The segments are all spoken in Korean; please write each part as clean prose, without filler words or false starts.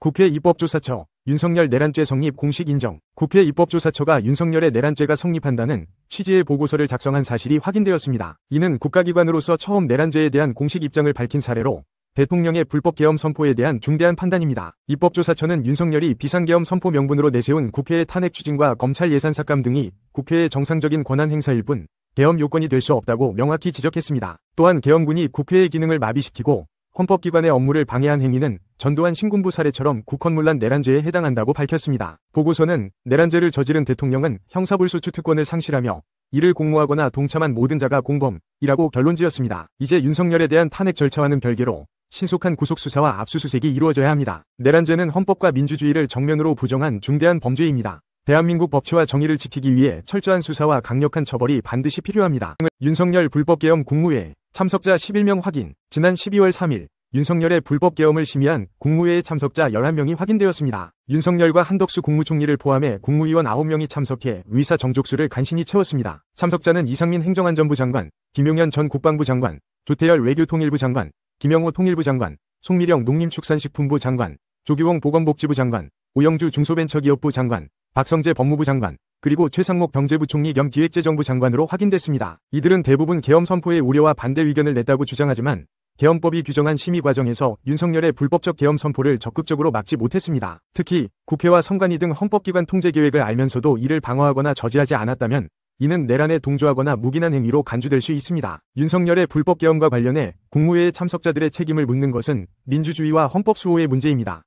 국회 입법조사처, 윤석열 내란죄 성립 공식 인정. 국회 입법조사처가 윤석열의 내란죄가 성립한다는 취지의 보고서를 작성한 사실이 확인되었습니다. 이는 국가기관으로서 처음 내란죄에 대한 공식 입장을 밝힌 사례로 대통령의 불법계엄 선포에 대한 중대한 판단입니다. 입법조사처는 윤석열이 비상계엄 선포 명분으로 내세운 국회의 탄핵 추진과 검찰 예산 삭감 등이 국회의 정상적인 권한 행사일 뿐 계엄 요건이 될 수 없다고 명확히 지적했습니다. 또한 계엄군이 국회의 기능을 마비시키고 헌법기관의 업무를 방해한 행위는 전두환 신군부 사례처럼 국헌문란 내란죄에 해당한다고 밝혔습니다. 보고서는 내란죄를 저지른 대통령은 형사불소추 특권을 상실하며 이를 공모하거나 동참한 모든 자가 공범이라고 결론지었습니다. 이제 윤석열에 대한 탄핵 절차와는 별개로 신속한 구속수사와 압수수색이 이루어져야 합니다. 내란죄는 헌법과 민주주의를 정면으로 부정한 중대한 범죄입니다. 대한민국 법치와 정의를 지키기 위해 철저한 수사와 강력한 처벌이 반드시 필요합니다. 윤석열 불법계엄 국무회의 참석자 11명 확인. 지난 12월 3일 윤석열의 불법계엄을 심의한 국무회의 참석자 11명이 확인되었습니다. 윤석열과 한덕수 국무총리를 포함해 국무위원 9명이 참석해 의사 정족수를 간신히 채웠습니다. 참석자는 이상민 행정안전부 장관, 김용현 전 국방부 장관, 조태열 외교통일부 장관, 김영호 통일부 장관, 송미령 농림축산식품부 장관, 조규홍 보건복지부 장관, 오영주 중소벤처기업부 장관, 박성재 법무부 장관, 그리고 최상목 경제부총리 겸 기획재정부 장관으로 확인됐습니다. 이들은 대부분 계엄 선포의 우려와 반대 의견을 냈다고 주장하지만 계엄법이 규정한 심의 과정에서 윤석열의 불법적 계엄 선포를 적극적으로 막지 못했습니다. 특히 국회와 선관위 등 헌법기관 통제 계획을 알면서도 이를 방어하거나 저지하지 않았다면 이는 내란에 동조하거나 묵인한 행위로 간주될 수 있습니다. 윤석열의 불법 계엄과 관련해 국무회의 참석자들의 책임을 묻는 것은 민주주의와 헌법 수호의 문제입니다.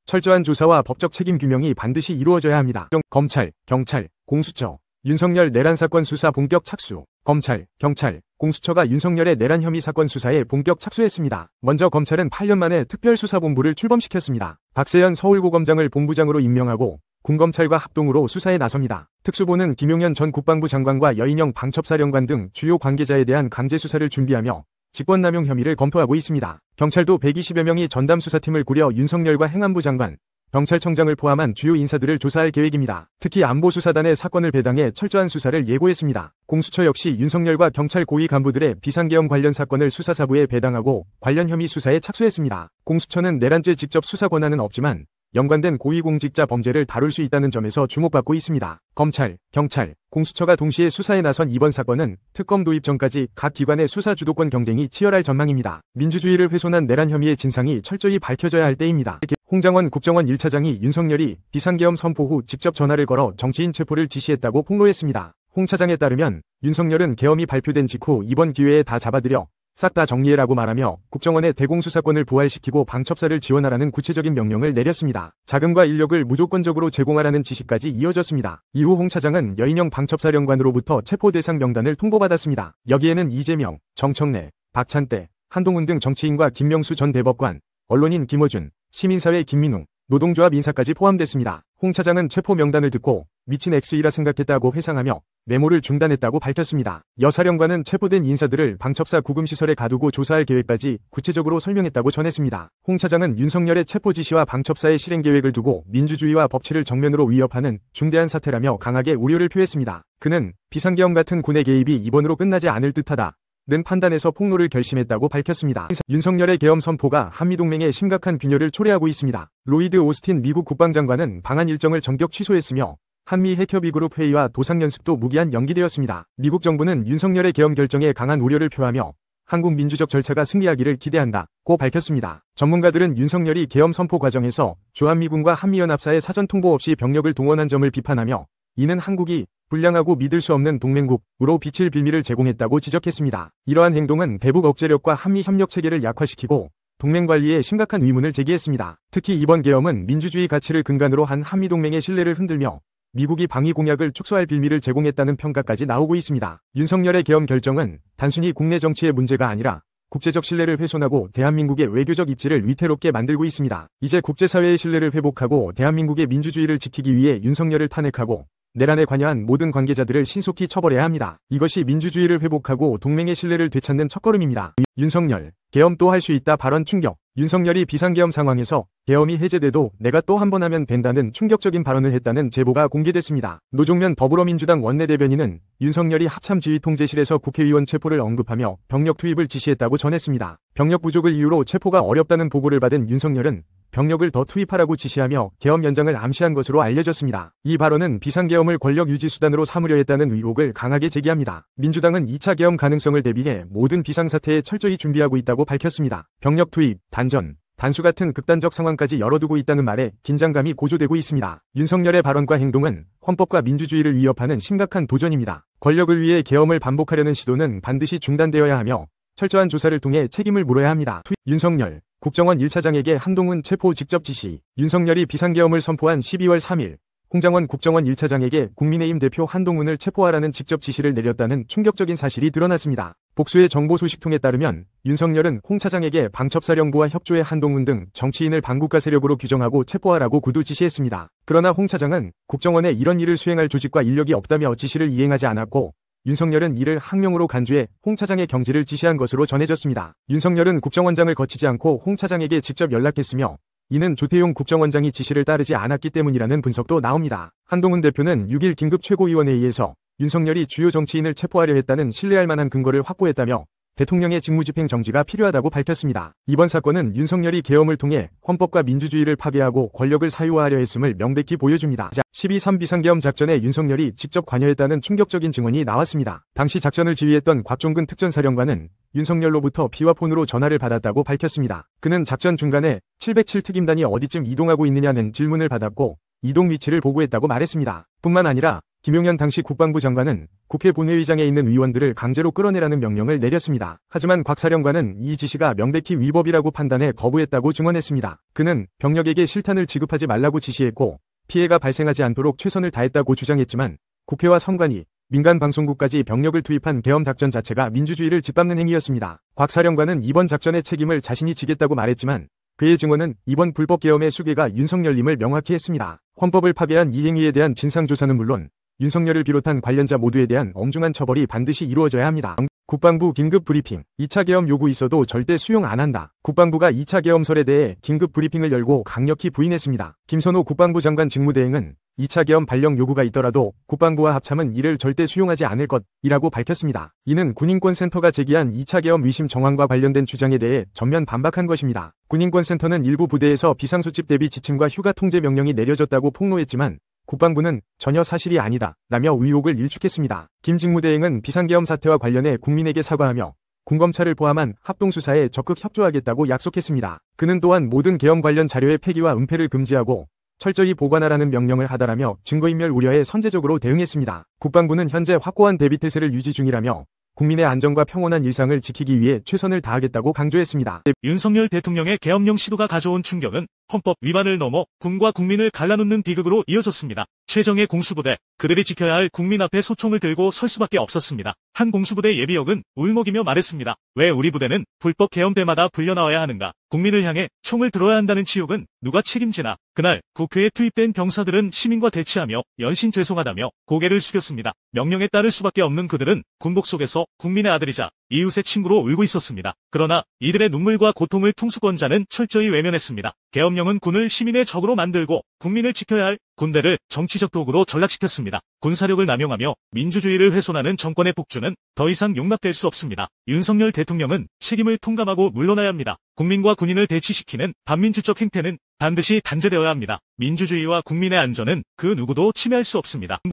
철저한 조사와 법적 책임 규명이 반드시 이루어져야 합니다. 검찰, 경찰, 공수처, 윤석열 내란 사건 수사 본격 착수. 검찰, 경찰, 공수처가 윤석열의 내란 혐의 사건 수사에 본격 착수했습니다. 먼저 검찰은 8년 만에 특별수사본부를 출범시켰습니다. 박세현 서울고검장을 본부장으로 임명하고 군검찰과 합동으로 수사에 나섭니다. 특수본은 김용현 전 국방부 장관과 여인영 방첩사령관 등 주요 관계자에 대한 강제수사를 준비하며 직권남용 혐의를 검토하고 있습니다. 경찰도 120여 명이 전담수사팀을 꾸려 윤석열과 행안부 장관, 경찰청장을 포함한 주요 인사들을 조사할 계획입니다. 특히 안보수사단에 사건을 배당해 철저한 수사를 예고했습니다. 공수처 역시 윤석열과 경찰 고위 간부들의 비상계엄 관련 사건을 수사사부에 배당하고 관련 혐의 수사에 착수했습니다. 공수처는 내란죄 직접 수사 권한은 없지만 연관된 고위공직자 범죄를 다룰 수 있다는 점에서 주목받고 있습니다. 검찰, 경찰, 공수처가 동시에 수사에 나선 이번 사건은 특검 도입 전까지 각 기관의 수사 주도권 경쟁이 치열할 전망입니다. 민주주의를 훼손한 내란 혐의의 진상이 철저히 밝혀져야 할 때입니다. 홍장원 국정원 1차장이 윤석열이 비상계엄 선포 후 직접 전화를 걸어 정치인 체포를 지시했다고 폭로했습니다. 홍 차장에 따르면 윤석열은 계엄이 발표된 직후 이번 기회에 다 잡아들여 싹 다 정리해라고 말하며 국정원의 대공수사권을 부활시키고 방첩사를 지원하라는 구체적인 명령을 내렸습니다. 자금과 인력을 무조건적으로 제공하라는 지시까지 이어졌습니다. 이후 홍 차장은 여인영 방첩사령관으로부터 체포 대상 명단을 통보받았습니다. 여기에는 이재명, 정청래, 박찬대, 한동훈 등 정치인과 김명수 전 대법관, 언론인 김어준, 시민사회 김민웅, 노동조합 인사까지 포함됐습니다. 홍 차장은 체포 명단을 듣고 미친 X이라 생각했다고 회상하며 메모를 중단했다고 밝혔습니다. 여 사령관은 체포된 인사들을 방첩사 구금시설에 가두고 조사할 계획까지 구체적으로 설명했다고 전했습니다. 홍 차장은 윤석열의 체포 지시와 방첩사의 실행 계획을 두고 민주주의와 법치를 정면으로 위협하는 중대한 사태라며 강하게 우려를 표했습니다. 그는 비상계엄 같은 군의 개입이 이번으로 끝나지 않을 듯하다 는 판단에서 폭로를 결심했다고 밝혔습니다. 윤석열의 계엄 선포가 한미동맹에 심각한 균열을 초래하고 있습니다. 로이드 오스틴 미국 국방장관은 방한 일정을 전격 취소했으며 한미 핵협의 그룹 회의와 도상연습도 무기한 연기되었습니다. 미국 정부는 윤석열의 계엄 결정에 강한 우려를 표하며 한국 민주적 절차가 승리하기를 기대한다고 밝혔습니다. 전문가들은 윤석열이 계엄 선포 과정에서 주한미군과 한미연합사의 사전 통보 없이 병력을 동원한 점을 비판하며 이는 한국이 불량하고 믿을 수 없는 동맹국으로 비칠 빌미를 제공했다고 지적했습니다. 이러한 행동은 대북 억제력과 한미 협력 체계를 약화시키고 동맹 관리에 심각한 의문을 제기했습니다. 특히 이번 계엄은 민주주의 가치를 근간으로 한 한미동맹의 신뢰를 흔들며 미국이 방위 공약을 축소할 빌미를 제공했다는 평가까지 나오고 있습니다. 윤석열의 계엄 결정은 단순히 국내 정치의 문제가 아니라 국제적 신뢰를 훼손하고 대한민국의 외교적 입지를 위태롭게 만들고 있습니다. 이제 국제사회의 신뢰를 회복하고 대한민국의 민주주의를 지키기 위해 윤석열을 탄핵하고 내란에 관여한 모든 관계자들을 신속히 처벌해야 합니다. 이것이 민주주의를 회복하고 동맹의 신뢰를 되찾는 첫걸음입니다. 윤석열, 계엄 또 할 수 있다 발언 충격. 윤석열이 비상계엄 상황에서 계엄이 해제돼도 내가 또 한 번 하면 된다는 충격적인 발언을 했다는 제보가 공개됐습니다. 노종면 더불어민주당 원내대변인은 윤석열이 합참지휘통제실에서 국회의원 체포를 언급하며 병력 투입을 지시했다고 전했습니다. 병력 부족을 이유로 체포가 어렵다는 보고를 받은 윤석열은 병력을 더 투입하라고 지시하며 계엄 연장을 암시한 것으로 알려졌습니다. 이 발언은 비상계엄을 권력 유지 수단으로 삼으려 했다는 의혹을 강하게 제기합니다. 민주당은 2차 계엄 가능성을 대비해 모든 비상사태에 철저히 준비하고 있다고 밝혔습니다. 병력 투입, 단전, 단수 같은 극단적 상황까지 열어두고 있다는 말에 긴장감이 고조되고 있습니다. 윤석열의 발언과 행동은 헌법과 민주주의를 위협하는 심각한 도전입니다. 권력을 위해 계엄을 반복하려는 시도는 반드시 중단되어야 하며 철저한 조사를 통해 책임을 물어야 합니다. 윤석열, 국정원 1차장에게 한동훈 체포 직접 지시. 윤석열이 비상계엄을 선포한 12월 3일 홍장원 국정원 1차장에게 국민의힘 대표 한동훈을 체포하라는 직접 지시를 내렸다는 충격적인 사실이 드러났습니다. 복수의 정보 소식통에 따르면 윤석열은 홍 차장에게 방첩사령부와 협조해 한동훈 등 정치인을 반국가 세력으로 규정하고 체포하라고 구두 지시했습니다. 그러나 홍 차장은 국정원에 이런 일을 수행할 조직과 인력이 없다며 지시를 이행하지 않았고 윤석열은 이를 항명으로 간주해 홍 차장의 경질을 지시한 것으로 전해졌습니다. 윤석열은 국정원장을 거치지 않고 홍 차장에게 직접 연락했으며 이는 조태용 국정원장이 지시를 따르지 않았기 때문이라는 분석도 나옵니다. 한동훈 대표는 6일 긴급 최고위원회의에서 윤석열이 주요 정치인을 체포하려 했다는 신뢰할 만한 근거를 확보했다며 대통령의 직무집행 정지가 필요하다고 밝혔습니다. 이번 사건은 윤석열이 계엄을 통해 헌법과 민주주의를 파괴하고 권력을 사유화하려 했음을 명백히 보여줍니다. 12.3 비상계엄 작전에 윤석열이 직접 관여했다는 충격적인 증언이 나왔습니다. 당시 작전을 지휘했던 곽종근 특전사령관은 윤석열로부터 비와 폰으로 전화를 받았다고 밝혔습니다. 그는 작전 중간에 707 특임단이 어디쯤 이동하고 있느냐는 질문을 받았고 이동 위치를 보고했다고 말했습니다. 뿐만 아니라 김용현 당시 국방부 장관은 국회 본회의장에 있는 의원들을 강제로 끌어내라는 명령을 내렸습니다. 하지만 곽 사령관은 이 지시가 명백히 위법이라고 판단해 거부했다고 증언했습니다. 그는 병력에게 실탄을 지급하지 말라고 지시했고 피해가 발생하지 않도록 최선을 다했다고 주장했지만 국회와 선관위, 민간 방송국까지 병력을 투입한 계엄 작전 자체가 민주주의를 짓밟는 행위였습니다. 곽 사령관은 이번 작전의 책임을 자신이 지겠다고 말했지만 그의 증언은 이번 불법 계엄의 수괴가 윤석열임을 명확히 했습니다. 헌법을 파괴한 이 행위에 대한 진상조사는 물론 윤석열을 비롯한 관련자 모두에 대한 엄중한 처벌이 반드시 이루어져야 합니다. 국방부 긴급 브리핑. 2차 계엄 요구 있어도 절대 수용 안 한다. 국방부가 2차 계엄설에 대해 긴급 브리핑을 열고 강력히 부인했습니다. 김선호 국방부 장관 직무대행은 2차 계엄 발령 요구가 있더라도 국방부와 합참은 이를 절대 수용하지 않을 것이라고 밝혔습니다. 이는 군인권센터가 제기한 2차 계엄 위심 정황과 관련된 주장에 대해 전면 반박한 것입니다. 군인권센터는 일부 부대에서 비상수집 대비 지침과 휴가 통제 명령이 내려졌다고 폭로했지만 국방부는 전혀 사실이 아니다 라며 의혹을 일축했습니다. 김 직무대행은 비상계엄 사태와 관련해 국민에게 사과하며 군검찰을 포함한 합동수사에 적극 협조하겠다고 약속했습니다. 그는 또한 모든 계엄 관련 자료의 폐기와 은폐를 금지하고 철저히 보관하라는 명령을 하다라며 증거인멸 우려에 선제적으로 대응했습니다. 국방부는 현재 확고한 대비태세를 유지 중이라며 국민의 안전과 평온한 일상을 지키기 위해 최선을 다하겠다고 강조했습니다. 윤석열 대통령의 계엄령 시도가 가져온 충격은 헌법 위반을 넘어 군과 국민을 갈라놓는 비극으로 이어졌습니다. 최정예 공수부대, 그들이 지켜야 할 국민 앞에 소총을 들고 설 수밖에 없었습니다. 한 공수부대 예비역은 울먹이며 말했습니다. 왜 우리 부대는 불법 계엄 때마다 불려나와야 하는가? 국민을 향해 총을 들어야 한다는 치욕은 누가 책임지나? 그날 국회에 투입된 병사들은 시민과 대치하며 연신 죄송하다며 고개를 숙였습니다. 명령에 따를 수밖에 없는 그들은 군복 속에서 국민의 아들이자 이웃의 친구로 울고 있었습니다. 그러나 이들의 눈물과 고통을 통수권자는 철저히 외면했습니다. 계엄령은 군을 시민의 적으로 만들고 국민을 지켜야 할 군대를 정치적 도구로 전락시켰습니다. 군사력을 남용하며 민주주의를 훼손하는 정권의 폭주는 더 이상 용납될 수 없습니다. 윤석열 대통령은 책임을 통감하고 물러나야 합니다. 국민과 군인을 대치시키는 반민주적 행태는 반드시 단죄되어야 합니다. 민주주의와 국민의 안전은 그 누구도 침해할 수 없습니다.